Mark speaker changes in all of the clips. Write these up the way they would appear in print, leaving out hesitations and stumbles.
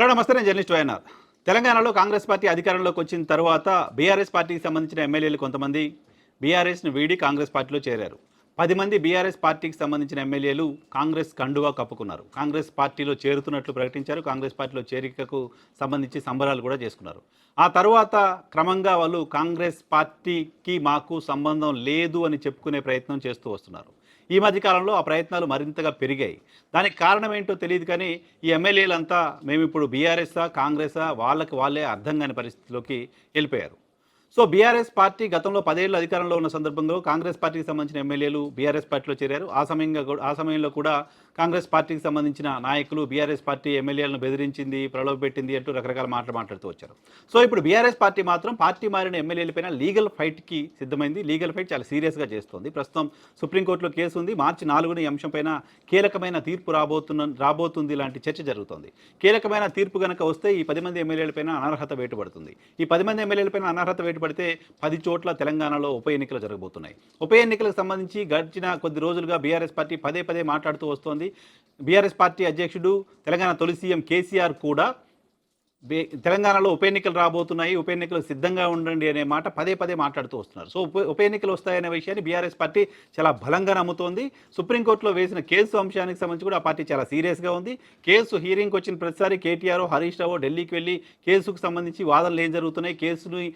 Speaker 1: Hello నమస్తే, నేను journalist YNR. తెలంగాణలో కాంగ్రెస్ పార్టీ అధికారంలోకి వచ్చిన తర్వాత బీఆర్ఎస్ పార్టీకి సంబంధించిన ఎమ్మెల్యేలు కొంతమంది బీఆర్ఎస్ను వీడి కాంగ్రెస్ పార్టీలో చేరారు. 10 మంది బీఆర్ఎస్ పార్టీకి సంబంధించిన ఎమ్మెల్యేలు కాంగ్రెస్ కండువా కప్పుకున్నారు. కాంగ్రెస్ పార్టీలో చేరుతున్నట్లు ప్రకటించారు. కాంగ్రెస్ పార్టీలో చేరికకు సంబంధించి సంబరాలు కూడా చేసుకున్నారు. ఆ తర్వాత క్రమంగా వాళ్ళు కాంగ్రెస్ పార్టీకి మాకు సంబంధం లేదు అని చెప్పుకునే ప్రయత్నం చేస్తూ వస్తున్నారు. ఈ మధ్య కాలంలో ఆ ప్రయత్నాలు మరింతగా పెరిగాయి. దానికి కారణం ఏంటో తెలియదు కానీ ఈ ఎమ్మెల్యేలంతా మేమిప్పుడు బీఆర్ఎస్సా, కాంగ్రెసా వాళ్ళకి వాళ్ళే అర్థం కాని పరిస్థితిలోకి వెళ్ళిపోయారు. సో బీఆర్ఎస్ పార్టీ గతంలో 10 ఏళ్ళు అధికారంలో ఉన్న సందర్భంలో కాంగ్రెస్ పార్టీకి సంబంధించిన ఎమ్మెల్యేలు బీఆర్ఎస్ పార్టీలో చేరారు. ఆ సమయంలో కూడా కాంగ్రెస్ పార్టీకి సంబంధించిన నాయకులు బీఆర్ఎస్ పార్టీ ఎమ్మెల్యేలను బెదిరించింది, ప్రలోభపెట్టింది అంటూ రకరకాల మాటలు మాట్లాడుతూ వచ్చారు. సో ఇప్పుడు బీఆర్ఎస్ పార్టీ మాత్రం పార్టీ మారిన ఎమ్మెల్యేలపైన లీగల్ ఫైట్కి సిద్ధమైంది. లీగల్ ఫైట్ చాలా సీరియస్గా చేస్తోంది. ప్రస్తుతం సుప్రీంకోర్టులో కేసు ఉంది. మార్చి 4న ఈ అంశంపైన కీలకమైన తీర్పు రాబోతుంది లాంటి చర్చ జరుగుతోంది. కీలకమైన తీర్పు కనుక వస్తే ఈ 10 మంది ఎమ్మెల్యేలపైన అనర్హత వేటుపడుతుంది. ఈ 10 మంది ఎమ్మెల్యేలపైన అనర్హత వేటుపడితే 10 చోట్ల తెలంగాణలో ఉప ఎన్నికలు జరగబోతున్నాయి. ఉప ఎన్నికలకు సంబంధించి గడిచిన కొద్ది రోజులుగా బీఆర్ఎస్ పార్టీ పదే మాట్లాడుతూ వస్తోంది. బీఆర్ఎస్ పార్టీ అధ్యక్షుడు, తెలంగాణ తొలి సీఎం కేసీఆర్ కూడా తెలంగాణలో ఉప ఎన్నికలు రాబోతున్నాయి, ఉప ఎన్నికలు సిద్ధంగా ఉండండి అనే మాట పదే మాట్లాడుతూ వస్తున్నారు. సో ఉప ఎన్నికలు వస్తాయనే విషయాన్ని బీఆర్ఎస్ పార్టీ చాలా బలంగా నమ్ముతోంది. సుప్రీంకోర్టులో వేసిన కేసు అంశానికి సంబంధించి కూడా ఆ పార్టీ చాలా సీరియస్గా ఉంది. కేసు హీరింగ్కి వచ్చిన ప్రతిసారి కేటీఆర్, హరీష్ రావు ఢిల్లీకి వెళ్ళి కేసుకు సంబంధించి వాదనలు ఏం జరుగుతున్నాయి, కేసుని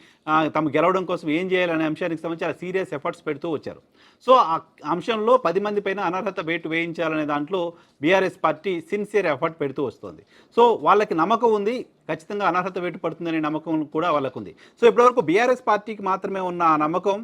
Speaker 1: తమ గెలవడం కోసం ఏం చేయాలనే అంశానికి సంబంధించి చాలా సీరియస్ ఎఫర్ట్స్ పెడుతూ వచ్చారు. సో ఆ అంశంలో 10 మంది పైన అనర్హత వేటు వేయించాలనే దాంట్లో బీఆర్ఎస్ పార్టీ సిన్సియర్ ఎఫర్ట్ పెడుతూ వస్తుంది. సో వాళ్ళకి నమ్మకం ఉంది, ఖచ్చితంగా అనర్హత వేటు పడుతుందనే నమ్మకం కూడా వాళ్ళకు ఉంది. సో ఇప్పటివరకు బీఆర్ఎస్ పార్టీకి మాత్రమే ఉన్న ఆ నమ్మకం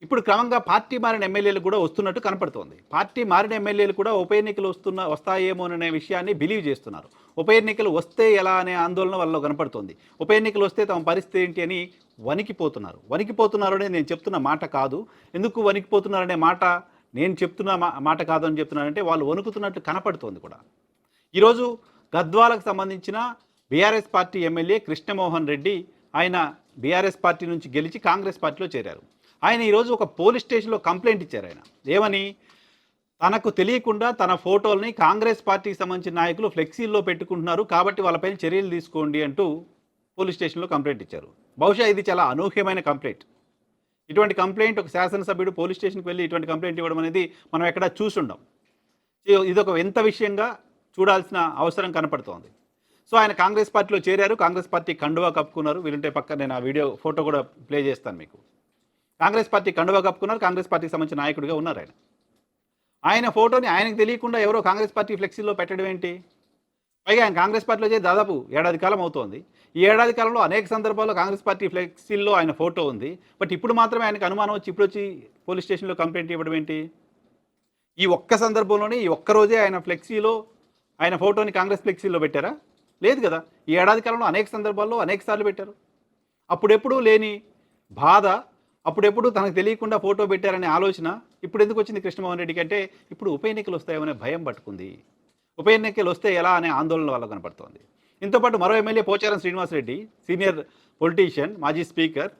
Speaker 1: ఇప్పుడు క్రమంగా పార్టీ మారిన ఎమ్మెల్యేలు కూడా వస్తున్నట్టు కనపడుతోంది. పార్టీ మారిన ఎమ్మెల్యేలు కూడా ఉప ఎన్నికలు వస్తాయేమోననే విషయాన్ని బిలీవ్ చేస్తున్నారు. ఉప ఎన్నికలు వస్తే ఎలా అనే ఆందోళన వాళ్ళలో కనపడుతోంది. ఉప ఎన్నికలు వస్తే తమ పరిస్థితి ఏంటి అని వణికిపోతున్నారు అనేది నేను చెప్తున్న మాట కాదు. ఎందుకు వణికిపోతున్నారనే మాట నేను చెప్తున్న మాట కాదు అని చెప్తున్నానంటే వాళ్ళు వణుకుతున్నట్టు కనపడుతోంది కూడా. ఈరోజు గద్వాలకు సంబంధించిన BRS party MLA Krishnamohan Reddy, ఆయన బీఆర్ఎస్ పార్టీ నుంచి గెలిచి కాంగ్రెస్ పార్టీలో చేరారు. ఆయన ఈరోజు ఒక పోలీస్ స్టేషన్లో కంప్లైంట్ ఇచ్చారు. ఆయన ఏమని, తనకు తెలియకుండా తన ఫోటోల్ని కాంగ్రెస్ పార్టీకి సంబంధించిన నాయకులు ఫ్లెక్సీల్లో పెట్టుకుంటున్నారు, కాబట్టి వాళ్ళపైన చర్యలు తీసుకోండి అంటూ పోలీస్ స్టేషన్లో కంప్లైంట్ ఇచ్చారు. బహుశా ఇది చాలా అనూహ్యమైన కంప్లైంట్. ఇటువంటి కంప్లైంట్ ఒక శాసనసభ్యుడు పోలీస్ స్టేషన్కి వెళ్ళి ఇటువంటి కంప్లైంట్ ఇవ్వడం అనేది మనం ఎక్కడా చూసుండం. ఇదొక వింత విషయంగా చూడాల్సిన అవసరం కనపడుతోంది. సో ఆయన కాంగ్రెస్ పార్టీలో చేరారు. కాంగ్రెస్ పార్టీ కండువా కప్పుకున్నారు. వీలుంటే పక్కన నేను ఆ వీడియో ఫోటో కూడా ప్లే చేస్తాను మీకు. కాంగ్రెస్ పార్టీ కండువా కప్పుకున్నారు. కాంగ్రెస్ పార్టీకి సంబంధించిన నాయకుడిగా ఉన్నారు ఆయన. ఆయన ఫోటోని ఆయనకు తెలియకుండా ఎవరో కాంగ్రెస్ పార్టీ ఫ్లెక్సీలో పెట్టడం ఏంటి? పైగా ఆయన కాంగ్రెస్ పార్టీలో చేరి దాదాపు ఏడాది కాలం అవుతోంది. ఈ ఏడాది కాలంలో అనేక సందర్భాల్లో కాంగ్రెస్ పార్టీ ఫ్లెక్సీల్లో ఆయన ఫోటో ఉంది. బట్ ఇప్పుడు మాత్రమే ఆయనకు అనుమానం వచ్చి ఇప్పుడు వచ్చి పోలీస్ స్టేషన్లో కంప్లైంట్ ఇవ్వడం ఏంటి? ఈ ఒక్క సందర్భంలోనే ఈ ఒక్కరోజే ఆయన ఫ్లెక్సీలో ఆయన ఫోటోని కాంగ్రెస్ ఫ్లెక్సీలో పెట్టారా? లేదు కదా. ఈ ఏడాది కాలంలో అనేక సందర్భాల్లో అనేక సార్లు పెట్టారు. అప్పుడెప్పుడు లేని బాధ, అప్పుడెప్పుడు తనకు తెలియకుండా ఫోటో పెట్టారనే ఆలోచన ఇప్పుడు ఎందుకు వచ్చింది కృష్ణమోహన్ రెడ్డికి అంటే, ఇప్పుడు ఉప ఎన్నికలు వస్తాయనే భయం పట్టుకుంది. ఉప ఎన్నికలు వస్తే ఎలా అనే ఆందోళన వల్ల కనపడుతోంది. ఇంతోపాటు మరో MLA Pocharam Srinivasa Reddy, senior politician, మాజీ స్పీకర్.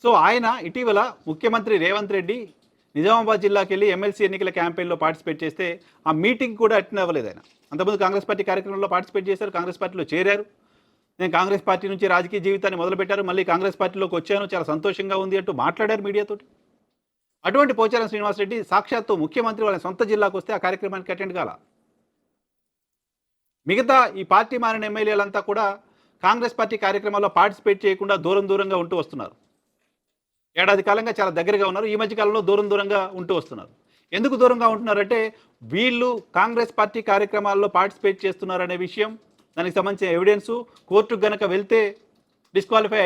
Speaker 1: సో ఆయన ఇటీవల ముఖ్యమంత్రి రేవంత్ రెడ్డి నిజామాబాద్ జిల్లాకి వెళ్ళి ఎమ్మెల్సీ ఎన్నికల క్యాంపెయిన్లో పార్టిసిపేట్ చేస్తే ఆ మీటింగ్ కూడా అటెండ్ అవ్వలేదు ఆయన. అంతకుముందు కాంగ్రెస్ పార్టీ కార్యక్రమంలో పార్టిసిపేట్ చేశారు, కాంగ్రెస్ పార్టీలో చేరారు. నేను కాంగ్రెస్ పార్టీ నుంచి రాజకీయ జీవితాన్ని మొదలుపెట్టారు, మళ్ళీ కాంగ్రెస్ పార్టీలోకి వచ్చాను, చాలా సంతోషంగా ఉంది అంటూ మాట్లాడారు మీడియాతోటి. అటువంటి పోచారం శ్రీనివాసరెడ్డి సాక్షాత్తు ముఖ్యమంత్రి వాళ్ళ సొంత జిల్లాకు వస్తే ఆ కార్యక్రమానికి అటెండ్ కాల. మిగతా ఈ పార్టీ మారిన ఎమ్మెల్యేలంతా కూడా కాంగ్రెస్ పార్టీ కార్యక్రమాల్లో పార్టిసిపేట్ చేయకుండా దూరంగా ఉంటూ వస్తున్నారు. ఏడాది కాలంగా చాలా దగ్గరగా ఉన్నారు. ఈ మధ్యకాలంలో దూరంగా ఉంటూ వస్తున్నారు. ఎందుకు దూరంగా ఉంటున్నారంటే, వీళ్ళు కాంగ్రెస్ పార్టీ కార్యక్రమాల్లో పార్టిసిపేట్ చేస్తున్నారనే విషయం, దానికి సంబంధించిన ఎవిడెన్సు కోర్టుకు గనక వెళ్తే డిస్క్వాలిఫై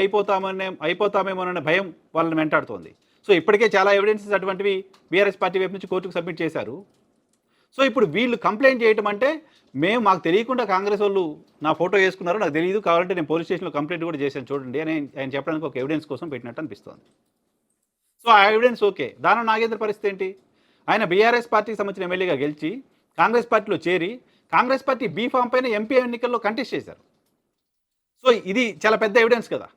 Speaker 1: అయిపోతామేమోననే భయం వాళ్ళని వెంటాడుతోంది. సో ఇప్పటికే చాలా ఎవిడెన్సెస్ అటువంటివి బీఆర్ఎస్ పార్టీ వైపు నుంచి కోర్టుకు సబ్మిట్ చేశారు. సో ఇప్పుడు వీళ్ళు కంప్లైంట్ చేయటం అంటే, మాకు తెలియకుండా కాంగ్రెస్ వాళ్ళు నా ఫోటో వేసుకున్నారు, నాకు తెలియదు, కావాలంటే నేను పోలీస్ స్టేషన్లో కంప్లైంట్ కూడా చేశాను చూడండి అని ఆయన చెప్పడానికి ఒక ఎవిడెన్స్ కోసం పెట్టినట్టు అనిపిస్తోంది. సో ఆ ఎవిడెన్స్ ఓకే. దానం నాగేంద్ర పరిస్థితి ఏంటి? ఆయన బీఆర్ఎస్ పార్టీకి సంబంధించిన ఎమ్మెల్యేగా గెలిచి కాంగ్రెస్ పార్టీలో చేరి కాంగ్రెస్ పార్టీ బీఫామ్ పైన ఎంపీ ఎన్నికల్లో కంటెస్ట్ చేశారు. సో ఇది చాలా పెద్ద ఎవిడెన్స్ కదా.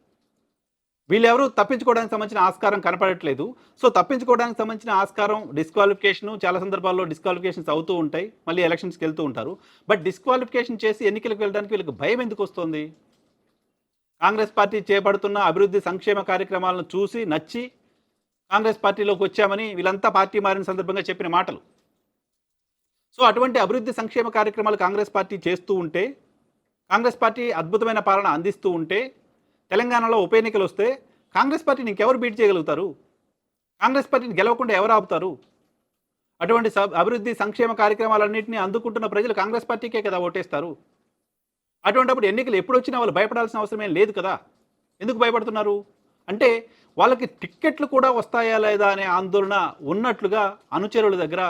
Speaker 1: వీళ్ళెవరు తప్పించుకోవడానికి సంబంధించిన ఆస్కారం కనపడట్లేదు. సో, తప్పించుకోవడానికి సంబంధించిన ఆస్కారం డిస్‌క్వాలిఫికేషను చాలా సందర్భాల్లో డిస్‌క్వాలిఫికేషన్స్ అవుతూ ఉంటాయి. మళ్ళీ ఎలక్షన్స్‌కెళ్తూ ఉంటారు. బట్ డిస్‌క్వాలిఫికేషన్ చేసి ఎన్నికలకు వెళ్ళడానికి వీళ్ళకి భయం ఎందుకొస్తోంది? కాంగ్రెస్ పార్టీ చేపడుతున్న అభివృద్ధి సంక్షేమ కార్యక్రమాలను చూసి, నచ్చి కాంగ్రెస్ పార్టీలోకొచ్చామని వీళ్ళంతా పార్టీ మారిన సందర్భంగా చెప్పిన మాటలు. సో, అటువంటి అభివృద్ధి సంక్షేమ కార్యక్రమాలు కాంగ్రెస్ పార్టీ చేస్తూ ఉంటే, కాంగ్రెస్ పార్టీ అద్భుతమైన పాలన అందిస్తూ ఉంటే, తెలంగాణలో ఉప ఎన్నికలొస్తే కాంగ్రెస్ పార్టీని ఇంకెవరు బీట్ చేయగలుగుతారు? కాంగ్రెస్ పార్టీని గెలవకుండా ఎవరు ఆపుతారు? అటువంటి అభివృద్ధి సంక్షేమ కార్యక్రమాలన్నింటినీ అందుకుంటున్న ప్రజలు కాంగ్రెస్ పార్టీకే కదా ఓటేస్తారు. అటువంటప్పుడు ఎన్నికలు ఎప్పుడొచ్చినా వాళ్ళు భయపడాల్సిన అవసరం ఏం లేదు కదా! ఎందుకు భయపడుతున్నారు? అంటే వాళ్ళకి టిక్కెట్లు కూడా వస్తాయా లేదా అనే ఆందోళన ఉన్నట్లుగా అనుచరుల దగ్గర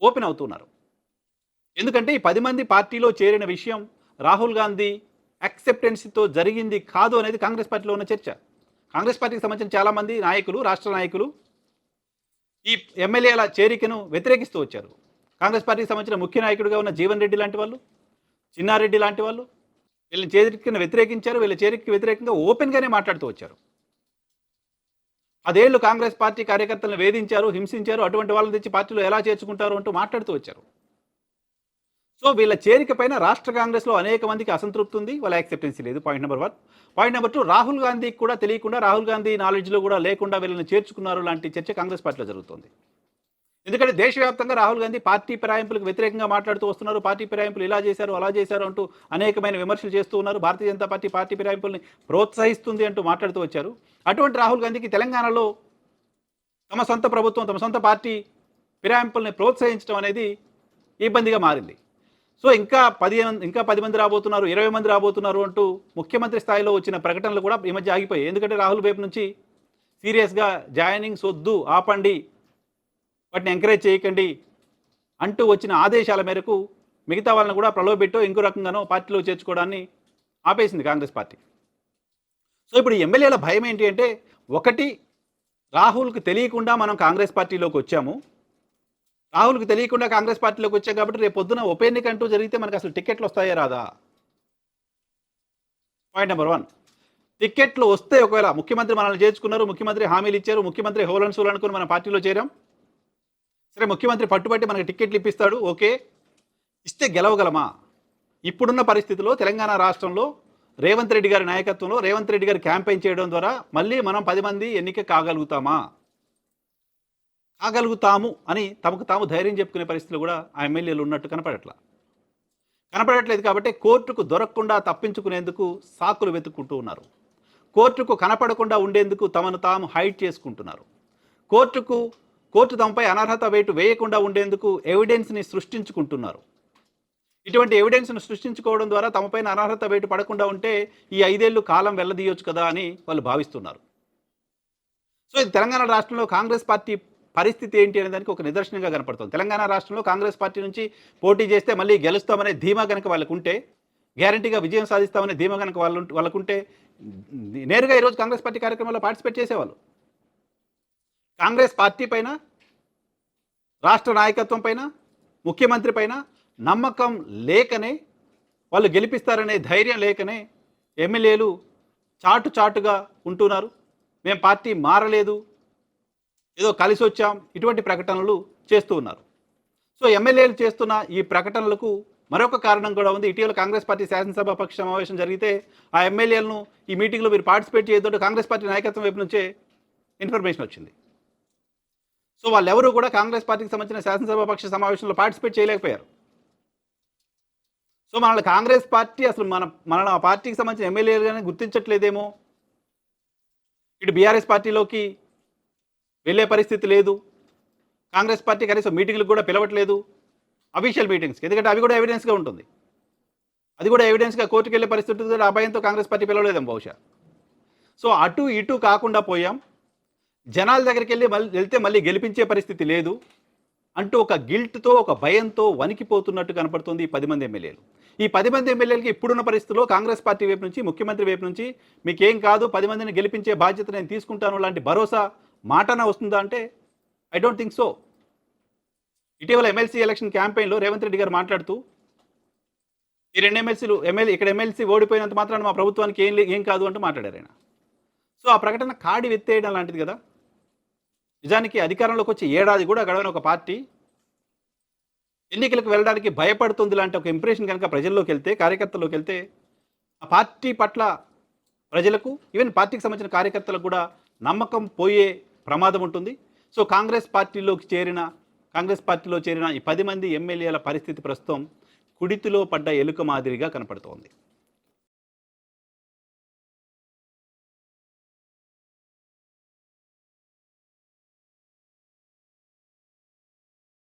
Speaker 1: ఓపెన్ అవుతున్నారు. ఎందుకంటే ఈ 10 మంది పార్టీలో చేరిన విషయం రాహుల్ గాంధీ యాక్సెప్టెన్స్‌తో జరిగింది కాదు అనేది కాంగ్రెస్ పార్టీలో ఉన్న చర్చ. కాంగ్రెస్ పార్టీకి సంబంధించిన చాలామంది నాయకులు, రాష్ట్ర నాయకులు ఈ ఎమ్మెల్యేల చేరికను వ్యతిరేకిస్తూ వచ్చారు. కాంగ్రెస్ పార్టీకి సంబంధించిన ముఖ్య నాయకుడిగా ఉన్న జీవన్ రెడ్డి లాంటి వాళ్ళు, చిన్నారెడ్డి లాంటి వాళ్ళు వీళ్ళని చేరికను వ్యతిరేకించారు. వీళ్ళ చేరికకి వ్యతిరేకంగా ఓపెన్‌గానే మాట్లాడుతూ వచ్చారు. 10 ఏళ్ళు కాంగ్రెస్ పార్టీ కార్యకర్తలను వేధించారు, హింసించారు. అటువంటి వాళ్ళని తెచ్చి పార్టీలో ఎలా చేర్చుకుంటారు అంటూ మాట్లాడుతూ వచ్చారు. సో, వీళ్ళ చేరిక పైన రాష్ట్ర కాంగ్రెస్‌లో అనేక మందికి అసంతృప్తి ఉంది. వాళ్ళ యాక్సెప్టెన్సీ లేదు. Point number 1. Point number 2, Rahul గాంధీకి కూడా తెలియకుండా, రాహుల్ గాంధీ నాలెడ్జ్‌లో కూడా లేకుండా వీళ్ళని చేర్చుకున్నారు లాంటి చర్చ కాంగ్రెస్ పార్టీలో జరుగుతోంది. ఎందుకంటే దేశవ్యాప్తంగా రాహుల్ గాంధీ పార్టీ ఫిరాయింపులకు వ్యతిరేకంగా మాట్లాడుతూ వస్తున్నారు. పార్టీ ఫిరాయింపులు ఇలా చేశారు, అలా చేశారు అంటూ అనేకమైన విమర్శలు చేస్తూ ఉన్నారు. భారతీయ జనతా పార్టీ పార్టీ ఫిరాయింపుల్ని ప్రోత్సహిస్తుంది అంటూ మాట్లాడుతూ వచ్చారు. అటువంటి రాహుల్ గాంధీకి తెలంగాణలో తమ సొంత ప్రభుత్వం, తమ సొంత పార్టీ ఫిరాయింపుల్ని ప్రోత్సహించడం అనేది ఇబ్బందిగా మారింది. సో, ఇంకా 10 మంది రాబోతున్నారు, 20 మంది రాబోతున్నారు అంటూ ముఖ్యమంత్రి స్థాయిలో వచ్చిన ప్రకటనలు కూడా ఈ మధ్య ఆగిపోయాయి. ఎందుకంటే రాహుల్ వైపు నుంచి సీరియస్‌గా జాయినింగ్స్ వద్దు, ఆపండి, వాటిని ఎంకరేజ్ చేయకండి అంటూ వచ్చిన ఆదేశాల మేరకు మిగతా వాళ్ళని కూడా ప్రలోభపెట్టో ఇంకో రకంగానో పార్టీలో చేర్చుకోవడాన్ని ఆపేసింది కాంగ్రెస్ పార్టీ. సో, ఇప్పుడు ఈ ఎమ్మెల్యేల భయం ఏంటి అంటే, ఒకటి, రాహుల్‌కి తెలియకుండా మనం కాంగ్రెస్ పార్టీలోకి వచ్చాము. రాహుల్‌కి తెలియకుండా కాంగ్రెస్ పార్టీలోకి వచ్చాం కాబట్టి రేపు పొద్దున ఉప ఎన్నిక అంటూ జరిగితే మనకు అసలు టికెట్లు వస్తాయా రాదా? Point number 1. టికెట్లు వస్తే ఒకవేళ ముఖ్యమంత్రి మనల్ని చేర్చుకున్నారు, ముఖ్యమంత్రి హామీలు ఇచ్చారు, ముఖ్యమంత్రి హోల్ అండ్ సోల్ అనుకుని మన పార్టీలో చేరాం. సరే, ముఖ్యమంత్రి పట్టుబట్టి మనకి టికెట్లు ఇప్పిస్తాడు, ఓకే. ఇస్తే గెలవగలమా? ఇప్పుడున్న పరిస్థితిలో తెలంగాణ రాష్ట్రంలో రేవంత్ రెడ్డి గారి నాయకత్వంలో రేవంత్ రెడ్డి గారి క్యాంపెయిన్ చేయడం ద్వారా మళ్ళీ మనం 10 మంది ఎన్నిక కాగలుగుతామా? కాగలుగుతాము అని తమకు తాము ధైర్యం చెప్పుకునే పరిస్థితులు కూడా ఆ ఎమ్మెల్యేలు ఉన్నట్టు కనపడట్లేదు. కాబట్టి కోర్టుకు దొరకకుండా తప్పించుకునేందుకు సాకులు వెతుక్కుంటూ ఉన్నారు. కోర్టుకు కనపడకుండా ఉండేందుకు తమను తాము హైడ్ చేసుకుంటున్నారు. కోర్టు తమపై అనర్హత వేటు వేయకుండా ఉండేందుకు ఎవిడెన్స్ని సృష్టించుకుంటున్నారు. ఇటువంటి ఎవిడెన్స్ను సృష్టించుకోవడం ద్వారా తమపైన అనర్హత వేటు పడకుండా ఉంటే ఈ 5 ఏళ్ళు కాలం వెళ్ళదీయొచ్చు కదా అని వాళ్ళు భావిస్తున్నారు. సో, ఇది తెలంగాణ రాష్ట్రంలో కాంగ్రెస్ పార్టీ పరిస్థితి ఏంటి అనే దానికి ఒక నిదర్శనంగా కనపడుతుంది. తెలంగాణ రాష్ట్రంలో కాంగ్రెస్ పార్టీ నుంచి పోటీ చేస్తే మళ్ళీ గెలుస్తామనే ధీమా కనుక వాళ్ళకుంటే, గ్యారంటీగా విజయం సాధిస్తామనే ధీమా కనుక వాళ్ళకుంటే నేరుగా ఈరోజు కాంగ్రెస్ పార్టీ కార్యక్రమాల్లో పార్టిసిపేట్ చేసేవాళ్ళు. కాంగ్రెస్ పార్టీ పైన, రాష్ట్ర నాయకత్వం పైన, ముఖ్యమంత్రి పైన నమ్మకం లేకనే, వాళ్ళు గెలిపిస్తారనే ధైర్యం లేకనే ఎమ్మెల్యేలు చాటుగా ఉంటున్నారు. మేము పార్టీ మారలేదు, ఏదో కలిసి వచ్చాం, ఇటువంటి ప్రకటనలు చేస్తూ ఉన్నారు. సో, ఎమ్మెల్యేలు చేస్తున్న ఈ ప్రకటనలకు మరొక కారణం కూడా ఉంది. ఇటీవల కాంగ్రెస్ పార్టీ శాసనసభ పక్ష సమావేశం జరిగితే ఆ ఎమ్మెల్యేలను ఈ మీటింగ్లో మీరు పార్టిసిపేట్ చేయొద్దు కాంగ్రెస్ పార్టీ నాయకత్వం వైపు నుంచే ఇన్ఫర్మేషన్ వచ్చింది. సో, వాళ్ళెవరూ కూడా కాంగ్రెస్ పార్టీకి సంబంధించిన శాసనసభ పక్ష సమావేశంలో పార్టిసిపేట్ చేయలేకపోయారు. సో, మనల్ని కాంగ్రెస్ పార్టీ అసలు మనల్ని ఆ పార్టీకి సంబంధించిన ఎమ్మెల్యేలుగానే గుర్తించట్లేదేమో, ఇటు బీఆర్ఎస్ పార్టీలోకి వెళ్ళే పరిస్థితి లేదు, కాంగ్రెస్ పార్టీ కనీసం మీటింగ్లకు కూడా పిలవట్లేదు, అఫీషియల్ మీటింగ్స్కి. ఎందుకంటే అవి కూడా ఎవిడెన్స్గా ఉంటుంది. అది కూడా ఎవిడెన్స్గా కోర్టుకు వెళ్ళే పరిస్థితి ఉంటుంది. ఆ భయంతో కాంగ్రెస్ పార్టీ పిలవలేదేమో బహుశా. సో, అటు ఇటు కాకుండా పోయాం, జనాల దగ్గరికి వెళ్తే మళ్ళీ గెలిపించే పరిస్థితి లేదు అంటూ ఒక గిల్ట్తో, ఒక భయంతో వణికిపోతున్నట్టు కనపడుతుంది ఈ 10 మంది ఎమ్మెల్యేలు. ఈ 10 మంది ఎమ్మెల్యేలకి ఇప్పుడున్న పరిస్థితుల్లో కాంగ్రెస్ పార్టీ వైపు నుంచి, ముఖ్యమంత్రి వైపు నుంచి మీకేం కాదు, 10 మందిని గెలిపించే బాధ్యత నేను తీసుకుంటాను లాంటి భరోసా మాటన వస్తుందా అంటే ఐ డోంట్ థింక్ సో. ఇటీవల ఎమ్మెల్సీ ఎలక్షన్ క్యాంపెయిన్లో రేవంత్ రెడ్డి గారు మాట్లాడుతూ, ఈ 2 ఇక్కడ ఎమ్మెల్సీ ఓడిపోయినంత మాత్రాన మా ప్రభుత్వానికి ఏం కాదు అంటూ మాట్లాడారు ఆయన. సో ఆ ప్రకటన కాడి వెత్తేయడం లాంటిది కదా. నిజానికి అధికారంలోకి వచ్చి ఏడాది కూడా గడవని ఒక పార్టీ ఎన్నికలకు వెళ్ళడానికి భయపడుతుంది లాంటి ఒక ఇంప్రెషన్ కనుక ప్రజల్లోకి వెళ్తే, కార్యకర్తల్లోకి వెళ్తే, ఆ పార్టీ పట్ల ప్రజలకు, ఈవెన్ పార్టీకి సంబంధించిన కార్యకర్తలకు కూడా నమ్మకం పోయే ప్రమాదం ఉంటుంది. సో కాంగ్రెస్ పార్టీలో చేరిన ఈ 10 మంది ఎమ్మెల్యేల పరిస్థితి ప్రస్తుతం కుడితిలో పడ్డ ఎలుక మాదిరిగా కనపడుతోంది.